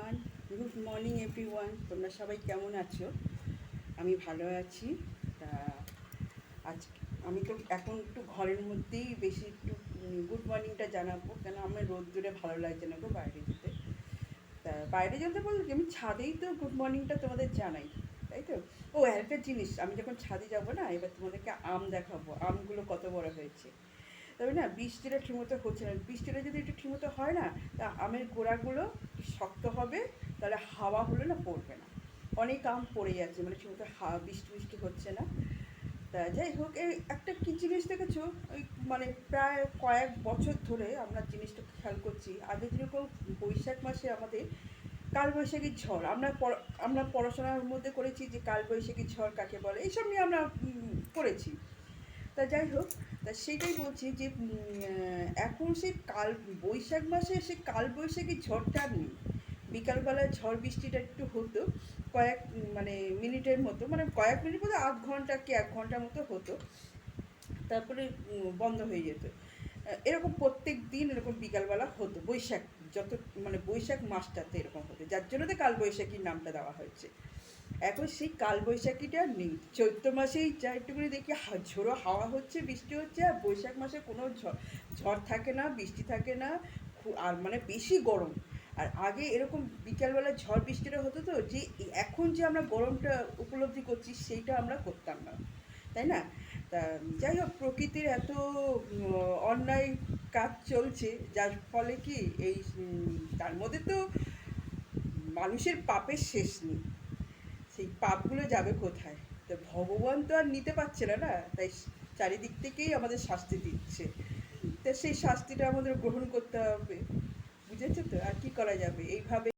Everyone, good morning everyone. তোমরা সবাই কেমন আছো? আমি ভালো আছি। তা আজ আমি তো এখন একটু ঘরের মধ্যেই বেশি একটু গুড মর্নিংটা জানাবো, কেন আমার রোদ্দুরে ভালো লাগছে না গো বাইরে যেতে। তা বাইরে যেতে বলতে কি, আমি ছাদেই তো গুড মর্নিংটা তোমাদের জানাই, তাই তো? ও একটা জিনিস, আমি যখন ছাদে যাবো না, এবার তোমাদেরকে আম দেখাবো, আমগুলো কত বড় হয়েছে। তবে না, বৃষ্টিটা ঠিকমতো হচ্ছে না। বৃষ্টিটা যদি একটু ঠিকমতো হয় না, তা আমের গোড়াগুলো শক্ত হবে, তাহলে হাওয়া হলে না পড়বে না। অনেক আম পড়ে যাচ্ছে, মানে ঠিকমতো বৃষ্টি বৃষ্টি হচ্ছে না। তা যাই হোক, এই একটা কী জিনিস দেখেছো, ওই মানে প্রায় কয়েক বছর ধরে আমরা জিনিসটা খেয়াল করছি। আগে যেরকম বৈশাখ মাসে আমাদের কালবৈশাখী ঝড়, আমরা পড়াশোনার মধ্যে করেছি যে কালবৈশাখী ঝড় কাকে বলে, এইসব নিয়ে আমরা পড়েছি। তা যাই হোক, তা সেটাই বলছি যে এখন সেই বৈশাখ মাসে সেই কালবৈশাখী ঝড়টা আর নেই। বিকালবেলায় ঝড় বৃষ্টিটা একটু হতো, কয়েক মানে মিনিটের মতো, মানে কয়েক মিনিট মতো, আধ ঘন্টা কি 1 ঘন্টার মতো হতো, তারপরে বন্ধ হয়ে যেত। এরকম প্রত্যেক দিন এরকম বিকালবেলা হতো বৈশাখ, যত মানে বৈশাখ মাসটাতে এরকম হতো, যার জন্য তো কালবৈশাখীর নামটা দেওয়া হয়েছে। এখন সেই কালবৈশাখীটা নেই। চৈত্র মাসেই যা একটুখানি দেখি ঝোড়ো হাওয়া হচ্ছে, বৃষ্টি হচ্ছে, আর বৈশাখ মাসে কোনো ঝড় থাকে না, বৃষ্টি থাকে না, আর মানে বেশি গরম। আর আগে এরকম বিকালবেলা ঝড় বৃষ্টিটা হতো তো, যে এখন যে আমরা গরমটা উপলব্ধি করছি সেইটা আমরা করতাম না, তাই না? তা যাই হোক, প্রকৃতির এত অন্যায় কাজ চলছে, যার ফলে কি এই তার মধ্যে তো মানুষের পাপের শেষ নেই। সেই পাপগুলো যাবে কোথায়? তো ভগবান তো আর নিতে পারছে না, না? তাই চারিদিক থেকেই আমাদের শাস্তি দিচ্ছে। তা সেই শাস্তিটা আমাদের গ্রহণ করতে হবে। বুঝেছো তো? আর কি করা যাবে? এইভাবে